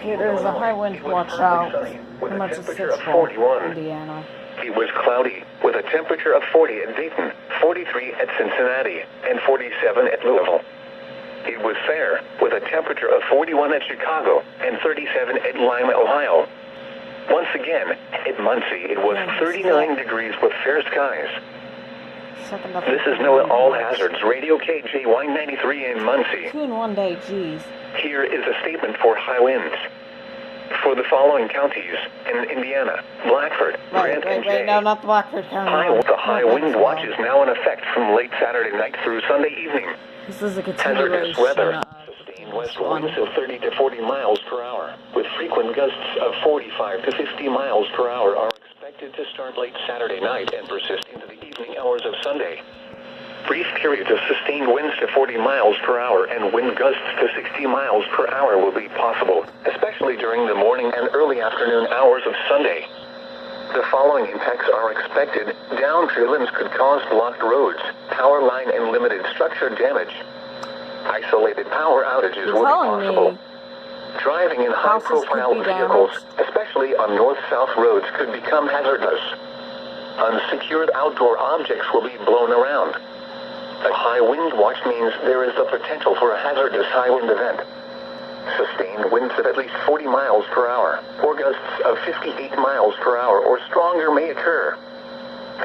Okay, there's a high wind watch out. Pretty much a 6 for Indiana. It was cloudy, with a temperature of 40 at Dayton, 43 at Cincinnati, and 47 at Louisville. It was fair, with a temperature of 41 at Chicago and 37 at Lima, Ohio. Once again, at Muncie, it was 39 degrees with fair skies. This is NOAA All Hazards Radio KJY93 in Muncie. 2 in 1 day, geez. Here is a statement for high winds. For the following counties in Indiana, Blackford, Grant, and Jay. No, not the Blackford County. The high wind watch is now in effect from late Saturday night through Sunday evening. This is a Hazardous weather. Sustained west winds of 30 to 40 miles per hour, with frequent gusts of 45 to 50 miles per hour are expected to start late Saturday night and persist into the evening hours of Sunday. Brief periods of sustained winds to 40 miles per hour and wind gusts to 60 miles per hour will be possible, especially during the morning and early afternoon hours of Sunday. The following impacts are expected. Downed tree limbs could cause blocked roads, power line and limited structure damage. Isolated power outages will be possible. Driving in high-profile vehicles, especially on north-south roads, could become hazardous. Unsecured outdoor objects will be blown around. A high wind watch means there is the potential for a hazardous high wind event. Sustained winds of at least 40 miles per hour, or gusts of 58 miles per hour or stronger may occur.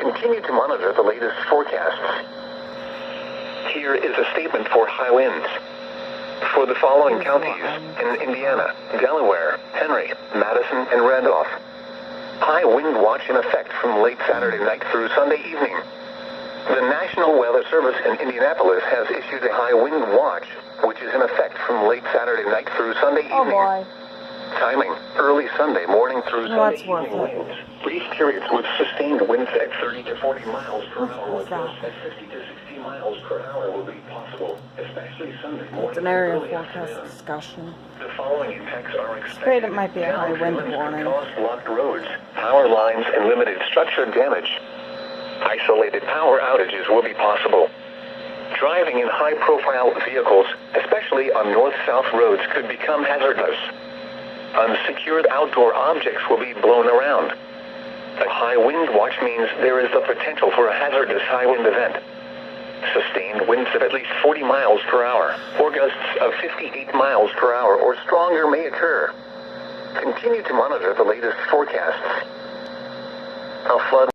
Continue to monitor the latest forecasts. Here is a statement for high winds. For the following counties in Indiana, Delaware, Henry, Madison, and Randolph. High wind watch in effect from late Saturday night through Sunday evening. The National Weather Service in Indianapolis has issued a high wind watch, which is in effect from late Saturday night through Sunday evening. Oh boy. Timing, early Sunday morning through Sunday worth evening winds. Brief periods with sustained winds at 30 to 40 miles per hour with gusts at 50 to 60 miles per hour will be possible, especially Sunday morning. It's an area forecast discussion. The following impacts are expected. Afraid it might be a high wind warning. Cause blocked roads, power lines, and limited structure damage. Isolated power outages will be possible. Driving in high-profile vehicles, especially on north-south roads, could become hazardous. Unsecured outdoor objects will be blown around. A high wind watch means there is the potential for a hazardous high wind event. Sustained winds of at least 40 miles per hour, or gusts of 58 miles per hour or stronger may occur. Continue to monitor the latest forecasts. A flood